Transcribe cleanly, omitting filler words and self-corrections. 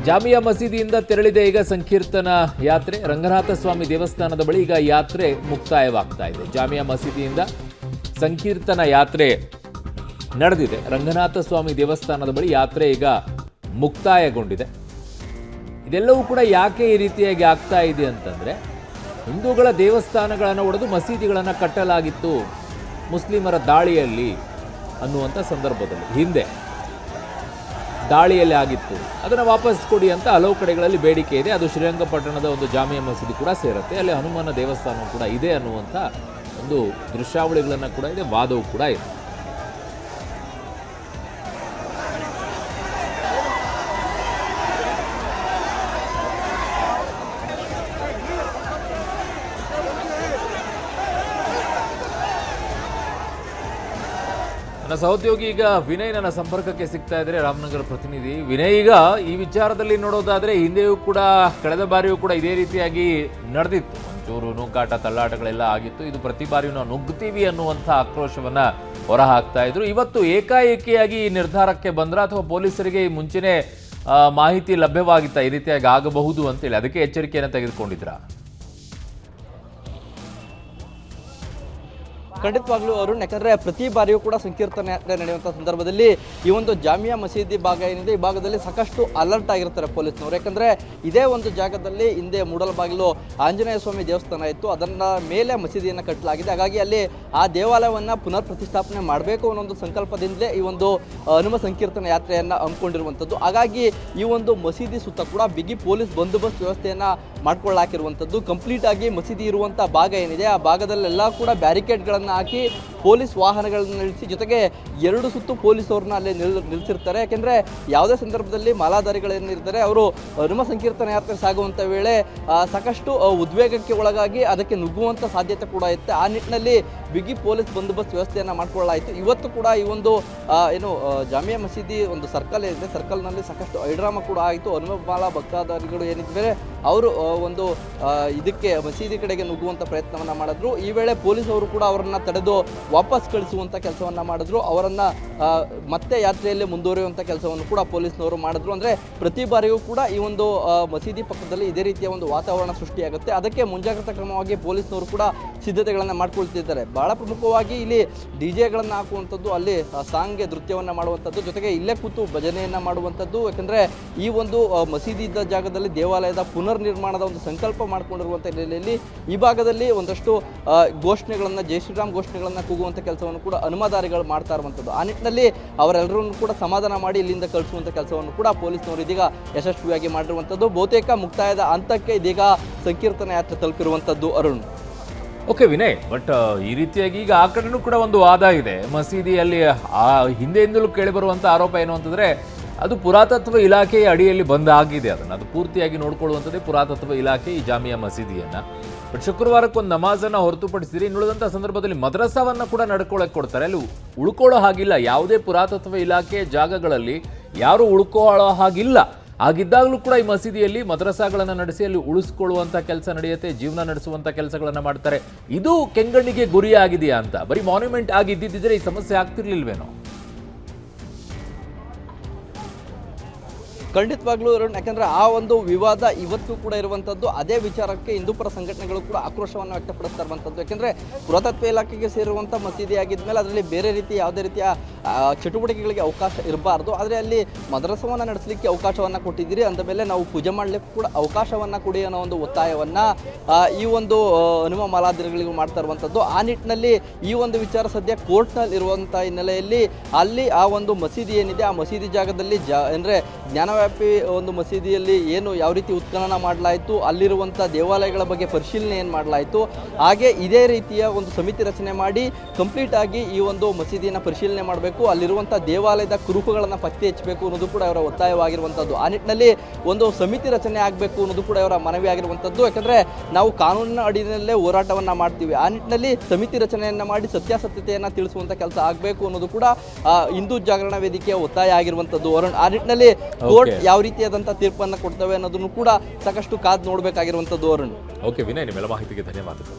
ಜಾಮಿಯಾ ಮಸೀದಿಯಿಂದ ತೆರಳಿದೆ ಈಗ ಸಂಕೀರ್ತನ ಯಾತ್ರೆ. ರಂಗನಾಥ ಸ್ವಾಮಿ ದೇವಸ್ಥಾನದ ಬಳಿ ಈಗ ಯಾತ್ರೆ ಮುಕ್ತಾಯವಾಗ್ತಾ ಇದೆ. ಜಾಮಿಯಾ ಮಸೀದಿಯಿಂದ ಸಂಕೀರ್ತನ ಯಾತ್ರೆ ನಡೆದಿದೆ. ರಂಗನಾಥ ಸ್ವಾಮಿ ದೇವಸ್ಥಾನದ ಬಳಿ ಯಾತ್ರೆ ಈಗ ಮುಕ್ತಾಯಗೊಂಡಿದೆ. ಇದೆಲ್ಲವೂ ಕೂಡ ಯಾಕೆ ಈ ರೀತಿಯಾಗಿ ಆಗ್ತಾ ಇದೆ ಅಂತಂದ್ರೆ, ಹಿಂದೂಗಳ ದೇವಸ್ಥಾನಗಳನ್ನು ಒಡೆದು ಮಸೀದಿಗಳನ್ನು ಕಟ್ಟಲಾಗಿತ್ತು ಮುಸ್ಲಿಮರ ದಾಳಿಯಲ್ಲಿ ಅನ್ನುವಂಥ ಸಂದರ್ಭದಲ್ಲಿ, ಹಿಂದೆ ದಾಳಿಯಲ್ಲಿ ಆಗಿತ್ತು, ಅದನ್ನು ವಾಪಸ್ ಕೊಡಿ ಅಂತ ಹಲವು ಕಡೆಗಳಲ್ಲಿ ಬೇಡಿಕೆ ಇದೆ. ಅದು ಶ್ರೀರಂಗಪಟ್ಟಣದ ಒಂದು ಜಾಮಿಯಾ ಮಸೀದಿ ಕೂಡ ಸೇರುತ್ತೆ. ಅಲ್ಲಿ ಹನುಮನ ದೇವಸ್ಥಾನ ಕೂಡ ಇದೆ ಅನ್ನುವಂಥ ಒಂದು ದೃಶ್ಯಾವಳಿಗಳನ್ನು ಕೂಡ ಇದೆ, ವಾದವೂ ಕೂಡ ಇದೆ. ನನ್ನ ಸಹೋದ್ಯೋಗಿ ಈಗ ವಿನಯ್ ನನ್ನ ಸಂಪರ್ಕಕ್ಕೆ ಸಿಗ್ತಾ ಇದ್ದಾರೆ, ರಾಮನಗರ ಪ್ರತಿನಿಧಿ ವಿನಯ್. ಈಗ ಈ ವಿಚಾರದಲ್ಲಿ ನೋಡೋದಾದ್ರೆ ಹಿಂದೆಯೂ ಕೂಡ, ಕಳೆದ ಬಾರಿಯೂ ಕೂಡ ಇದೇ ರೀತಿಯಾಗಿ ನಡೆದಿತ್ತು. ಒಂಚೂರು ನೂಕಾಟ ತಳ್ಳಾಟಗಳೆಲ್ಲ ಆಗಿತ್ತು. ಇದು ಪ್ರತಿ ಬಾರಿಯೂ ನಾವು ನುಗ್ಗುತ್ತೀವಿ ಅನ್ನುವಂಥ ಆಕ್ರೋಶವನ್ನ ಹೊರಹಾಕ್ತಾ ಇದ್ರು. ಇವತ್ತು ಏಕಾಏಕಿಯಾಗಿ ಈ ನಿರ್ಧಾರಕ್ಕೆ ಬಂದ್ರ ಅಥವಾ ಪೊಲೀಸರಿಗೆ ಈ ಮುಂಚೆನೆ ಮಾಹಿತಿ ಲಭ್ಯವಾಗಿತ್ತಾ ಈ ರೀತಿಯಾಗಿ ಆಗಬಹುದು ಅಂತೇಳಿ, ಅದಕ್ಕೆ ಎಚ್ಚರಿಕೆಯನ್ನು ತೆಗೆದುಕೊಂಡಿದ್ರಾ? ಖಂಡಿತವಾಗ್ಲೂ ಅರುಣ್, ಯಾಕಂದರೆ ಪ್ರತಿ ಬಾರಿಯೂ ಕೂಡ ಸಂಕೀರ್ತನ ಯಾತ್ರೆ ನಡೆಯುವಂಥ ಸಂದರ್ಭದಲ್ಲಿ ಈ ಒಂದು ಜಾಮಿಯಾ ಮಸೀದಿ ಭಾಗ ಏನಿದೆ, ಈ ಭಾಗದಲ್ಲಿ ಸಾಕಷ್ಟು ಅಲರ್ಟ್ ಆಗಿರ್ತಾರೆ ಪೊಲೀಸ್ನವರು. ಯಾಕಂದರೆ ಇದೇ ಒಂದು ಜಾಗದಲ್ಲಿ ಹಿಂದೆ ಮೂಡಲಬಾಗಿಲು ಆಂಜನೇಯ ಸ್ವಾಮಿ ದೇವಸ್ಥಾನ ಇತ್ತು, ಅದನ್ನ ಮೇಲೆ ಮಸೀದಿಯನ್ನು ಕಟ್ಟಲಾಗಿದೆ. ಹಾಗಾಗಿ ಅಲ್ಲಿ ಆ ದೇವಾಲಯವನ್ನು ಪುನರ್ ಪ್ರತಿಷ್ಠಾಪನೆ ಮಾಡಬೇಕು ಅನ್ನೋ ಒಂದು ಸಂಕಲ್ಪದಿಂದಲೇ ಈ ಒಂದು ಹನುಮ ಸಂಕೀರ್ತನ ಯಾತ್ರೆಯನ್ನು ಹಮ್ಮಿಕೊಂಡಿರುವಂಥದ್ದು. ಹಾಗಾಗಿ ಈ ಒಂದು ಮಸೀದಿ ಸುತ್ತ ಕೂಡ ಬಿಗಿ ಪೊಲೀಸ್ ಬಂದೋಬಸ್ತ್ ವ್ಯವಸ್ಥೆಯನ್ನು ಮಾಡ್ಕೊಳ್ಳಾಕಿರುವಂಥದ್ದು. ಕಂಪ್ಲೀಟ್ ಆಗಿ ಮಸೀದಿ ಇರುವಂಥ ಭಾಗ ಏನಿದೆ, ಆ ಭಾಗದಲ್ಲೆಲ್ಲ ಕೂಡ ಬ್ಯಾರಿಕೇಡ್ಗಳನ್ನು ಹಾಕಿ ಪೊಲೀಸ್ ವಾಹನಗಳನ್ನು ನಿಲ್ಲಿಸಿ, ಜೊತೆಗೆ 2 ಸುತ್ತು ಪೊಲೀಸವ್ರನ್ನ ಅಲ್ಲಿ ನಿಲ್ಲಿಸಿರ್ತಾರೆ. ಯಾಕೆಂದರೆ ಯಾವುದೇ ಸಂದರ್ಭದಲ್ಲಿ ಮಾಲಾಧಾರಿಗಳೇನಿರ್ತಾರೆ ಅವರು ಹನುಮ ಸಂಕೀರ್ತನ ಯಾತ್ರೆ ಸಾಗುವಂಥ ವೇಳೆ ಸಾಕಷ್ಟು ಉದ್ವೇಗಕ್ಕೆ ಒಳಗಾಗಿ ಅದಕ್ಕೆ ನುಗ್ಗುವಂಥ ಸಾಧ್ಯತೆ ಕೂಡ ಇರುತ್ತೆ. ಆ ನಿಟ್ಟಿನಲ್ಲಿ ಬಿಗಿ ಪೊಲೀಸ್ ಬಂದೋಬಸ್ತ್ ವ್ಯವಸ್ಥೆಯನ್ನು ಮಾಡಿಕೊಳ್ಳಲಾಯಿತು. ಇವತ್ತು ಕೂಡ ಈ ಒಂದು ಜಾಮಿಯಾ ಮಸೀದಿ ಒಂದು ಸರ್ಕಲ್ ಏನಿದೆ, ಸರ್ಕಲ್ನಲ್ಲಿ ಸಾಕಷ್ಟು ಹೈಡ್ರಾಮಾ ಕೂಡ ಆಯಿತು. ಹನುಮಮಾಲಾ ಭಕ್ತಾಧಾರಿಗಳು ಏನಿದ್ದಾರೆ ಅವರು ಒಂದು ಇದಕ್ಕೆ ಮಸೀದಿ ಕಡೆಗೆ ನುಗ್ಗುವಂಥ ಪ್ರಯತ್ನವನ್ನು ಮಾಡಿದ್ರು. ಈ ವೇಳೆ ಪೊಲೀಸವರು ಕೂಡ ಅವರನ್ನು ತಡೆದು ವಾಪಸ್ ಕಳಿಸುವಂಥ ಕೆಲಸವನ್ನು ಮಾಡಿದ್ರು. ಅವರನ್ನು ಮತ್ತೆ ಯಾತ್ರೆಯಲ್ಲಿ ಮುಂದುವರಿಯುವಂಥ ಕೆಲಸವನ್ನು ಕೂಡ ಪೊಲೀಸ್ನವರು ಮಾಡಿದ್ರು. ಅಂದರೆ ಪ್ರತಿ ಬಾರಿಯೂ ಕೂಡ ಈ ಒಂದು ಮಸೀದಿ ಪಕ್ಕದಲ್ಲಿ ಇದೇ ರೀತಿಯ ಒಂದು ವಾತಾವರಣ ಸೃಷ್ಟಿಯಾಗುತ್ತೆ. ಅದಕ್ಕೆ ಮುಂಜಾಗ್ರತಾ ಕ್ರಮವಾಗಿ ಪೊಲೀಸ್ನವರು ಕೂಡ ಸಿದ್ಧತೆಗಳನ್ನು ಮಾಡ್ಕೊಳ್ತಿದ್ದಾರೆ. ಬಹಳ ಪ್ರಮುಖವಾಗಿ ಇಲ್ಲಿ ಡಿಜೆಗಳನ್ನು ಹಾಕುವಂಥದ್ದು, ಅಲ್ಲಿ ಸಾಂಗ್ಗೆ ನೃತ್ಯವನ್ನು ಮಾಡುವಂಥದ್ದು, ಜೊತೆಗೆ ಇಲ್ಲೇ ಕೂತು ಭಜನೆಯನ್ನು ಮಾಡುವಂಥದ್ದು. ಯಾಕೆಂದರೆ ಈ ಒಂದು ಮಸೀದಿ ಇದ್ದ ಜಾಗದಲ್ಲಿ ದೇವಾಲಯದ ಪುನರ್ ನಿರ್ಮಾಣದ ಒಂದು ಸಂಕಲ್ಪ ಮಾಡಿಕೊಂಡಿರುವಂಥ ಹಿನ್ನೆಲೆಯಲ್ಲಿ ಈ ಭಾಗದಲ್ಲಿ ಒಂದಷ್ಟು ಘೋಷಣೆಗಳನ್ನು, ಜೈ ಶ್ರೀರಾಮ್ ಘೋಷಣೆಗಳನ್ನು ಕೂಗುವಂಥ ಕೆಲಸವನ್ನು ಕೂಡ ಹನುಮಧಾರಿಗಳು ಮಾಡ್ತಾ ಇರುವಂಥದ್ದು. ಆ ನಿಟ್ಟಿನಲ್ಲಿ ಅವರೆಲ್ಲರನ್ನು ಕೂಡ ಸಮಾಧಾನ ಮಾಡಿ ಇಲ್ಲಿಂದ ಕಳಿಸುವಂಥ ಕೆಲಸವನ್ನು ಕೂಡ ಪೊಲೀಸ್ನವರು ಇದೀಗ ಯಶಸ್ವಿಯಾಗಿ ಮಾಡಿರುವಂಥದ್ದು. ಬಹುತೇಕ ಮುಕ್ತಾಯದ ಹಂತಕ್ಕೆ ಇದೀಗ ಸಂಕೀರ್ತನ ಯಾತ್ರೆ ತಲುಪಿರುವಂಥದ್ದು. ಅರುಣ್, ಓಕೆ ವಿನಯ್, ಬಟ್ ಈ ರೀತಿಯಾಗಿ ಈಗ ಆ ಕಡೆನೂ ಕೂಡ ಒಂದು ವಾದ ಇದೆ. ಮಸೀದಿಯಲ್ಲಿ ಹಿಂದೆಯಿಂದಲೂ ಕೇಳಿಬರುವಂಥ ಆರೋಪ ಏನು ಅಂತಂದರೆ, ಅದು ಪುರಾತತ್ವ ಇಲಾಖೆಯ ಅಡಿಯಲ್ಲಿ ಬಂದಾಗಿದೆ. ಅದು ಪೂರ್ತಿಯಾಗಿ ನೋಡ್ಕೊಳ್ಳುವಂಥದ್ದೇ ಪುರಾತತ್ವ ಇಲಾಖೆ ಈ ಜಾಮಿಯಾ ಮಸೀದಿಯನ್ನು. ಬಟ್ ಶುಕ್ರವಾರಕ್ಕೊಂದು ನಮಾಜನ್ನು ಹೊರತುಪಡಿಸಿದರೆ ಇನ್ನುಳಿದಂಥ ಸಂದರ್ಭದಲ್ಲಿ ಮದ್ರಸಾವನ್ನು ಕೂಡ ನಡ್ಕೊಳ್ಳೋಕೆ ಕೊಡ್ತಾರೆ. ಅಲ್ಲಿ ಉಳ್ಕೊಳ್ಳೋ ಹಾಗಿಲ್ಲ. ಯಾವುದೇ ಪುರಾತತ್ವ ಇಲಾಖೆಯ ಜಾಗಗಳಲ್ಲಿ ಯಾರು ಉಳ್ಕೊಳ್ಳೋ ಹಾಗಿಲ್ಲ. ಹಾಗಿದ್ದಾಗಲೂ ಕೂಡ ಈ ಮಸೀದಿಯಲ್ಲಿ ಮದ್ರಸಾಗಳನ್ನು ನಡೆಸಿ ಅಲ್ಲಿ ಉಳಿಸ್ಕೊಳ್ಳುವಂಥ ಕೆಲಸ ನಡೆಯುತ್ತೆ, ಜೀವನ ನಡೆಸುವಂಥ ಕೆಲಸಗಳನ್ನು ಮಾಡ್ತಾರೆ. ಇದು ಕೆಂಗಣ್ಣಿಗೆ ಗುರಿಯಾಗಿದೆಯಾ ಅಂತ? ಬರೀ ಮಾನ್ಯುಮೆಂಟ್ ಆಗಿದ್ದಿದ್ದರೆ ಈ ಸಮಸ್ಯೆ ಆಗ್ತಿರ್ಲಿಲ್ವೇನೋ? ಖಂಡಿತವಾಗ್ಲೂ ಅರುಣ್, ಯಾಕಂದರೆ ಆ ಒಂದು ವಿವಾದ ಇವತ್ತು ಕೂಡ ಇರುವಂಥದ್ದು. ಅದೇ ವಿಚಾರಕ್ಕೆ ಹಿಂದೂಪರ ಸಂಘಟನೆಗಳು ಕೂಡ ಆಕ್ರೋಶವನ್ನು ವ್ಯಕ್ತಪಡಿಸ್ತಾ ಇರುವಂಥದ್ದು. ಯಾಕೆಂದರೆ ಪುರಾತತ್ವ ಇಲಾಖೆಗೆ ಸೇರುವಂಥ ಮಸೀದಿ ಆಗಿದ್ಮೇಲೆ ಅದರಲ್ಲಿ ಬೇರೆ ರೀತಿಯ ಯಾವುದೇ ರೀತಿಯ ಚಟುವಟಿಕೆಗಳಿಗೆ ಅವಕಾಶ ಇರಬಾರ್ದು. ಆದರೆ ಅಲ್ಲಿ ಮದ್ರಸವನ್ನು ನಡೆಸಲಿಕ್ಕೆ ಅವಕಾಶವನ್ನು ಕೊಟ್ಟಿದ್ದೀರಿ, ಅಂದ ಮೇಲೆ ನಾವು ಪೂಜೆ ಮಾಡಲಿಕ್ಕೆ ಕೂಡ ಅವಕಾಶವನ್ನು ಕೊಡಿ ಅನ್ನೋ ಒಂದು ಒತ್ತಾಯವನ್ನು ಈ ಒಂದು ಹನುಮ ಮಾಲಾಧಾರಿಗಳಿಗೂ ಮಾಡ್ತಾ ಇರುವಂಥದ್ದು. ಆ ನಿಟ್ಟಿನಲ್ಲಿ ಈ ಒಂದು ವಿಚಾರ ಸದ್ಯ ಕೋರ್ಟ್ನಲ್ಲಿ ಇರುವಂಥ ಹಿನ್ನೆಲೆಯಲ್ಲಿ ಅಲ್ಲಿ ಆ ಒಂದು ಮಸೀದಿ ಏನಿದೆ, ಆ ಮಸೀದಿ ಜಾಗದಲ್ಲಿ ಅಂದರೆ ಜ್ಞಾನವ್ಯಾಪಿ ಒಂದು ಮಸೀದಿಯಲ್ಲಿ ಏನು ಯಾವ ರೀತಿ ಉತ್ಖನನ ಮಾಡಲಾಯಿತು, ಅಲ್ಲಿರುವಂಥ ದೇವಾಲಯಗಳ ಬಗ್ಗೆ ಪರಿಶೀಲನೆ ಏನು ಮಾಡಲಾಯಿತು, ಹಾಗೆ ಇದೇ ರೀತಿಯ ಒಂದು ಸಮಿತಿ ರಚನೆ ಮಾಡಿ ಕಂಪ್ಲೀಟ್ ಆಗಿ ಈ ಒಂದು ಮಸೀದಿಯನ್ನು ಪರಿಶೀಲನೆ ಮಾಡಬೇಕು, ಅಲ್ಲಿರುವಂಥ ದೇವಾಲಯದ ಕುರುಹುಗಳನ್ನು ಪತ್ತೆ ಹಚ್ಚಬೇಕು ಅನ್ನೋದು ಕೂಡ ಅವರ ಒತ್ತಾಯವಾಗಿರುವಂಥದ್ದು. ಆ ನಿಟ್ಟಿನಲ್ಲಿ ಒಂದು ಸಮಿತಿ ರಚನೆ ಆಗಬೇಕು ಅನ್ನೋದು ಕೂಡ ಅವರ ಮನವಿ ಆಗಿರುವಂಥದ್ದು. ಯಾಕಂದರೆ ನಾವು ಕಾನೂನಿನ ಅಡಿಯಲ್ಲೇ ಹೋರಾಟವನ್ನು ಮಾಡ್ತೀವಿ. ಆ ನಿಟ್ಟಿನಲ್ಲಿ ಸಮಿತಿ ರಚನೆಯನ್ನು ಮಾಡಿ ಸತ್ಯಾಸತ್ಯತೆಯನ್ನು ತಿಳಿಸುವಂಥ ಕೆಲಸ ಆಗಬೇಕು ಅನ್ನೋದು ಕೂಡ ಹಿಂದೂ ಜಾಗರಣ ವೇದಿಕೆಯ ಒತ್ತಾಯ ಆಗಿರುವಂಥದ್ದು. ಆ ನಿಟ್ಟಿನಲ್ಲಿ ಕೋರ್ಟ್ ಯಾವ ರೀತಿಯಾದಂಥ ತೀರ್ಪನ್ನು ಕೊಡ್ತವೆ ಅನ್ನೋದನ್ನು ಕೂಡ ಸಾಕಷ್ಟು ಕಾದು ನೋಡಬೇಕಾಗಿರುವಂಥದ್ದು. ಅರುಣ್, ಓಕೆ ವಿನಯ್, ನಿಮ್ಮೆಲ್ಲ ಮಾಹಿತಿಗೆ ಧನ್ಯವಾದಗಳು.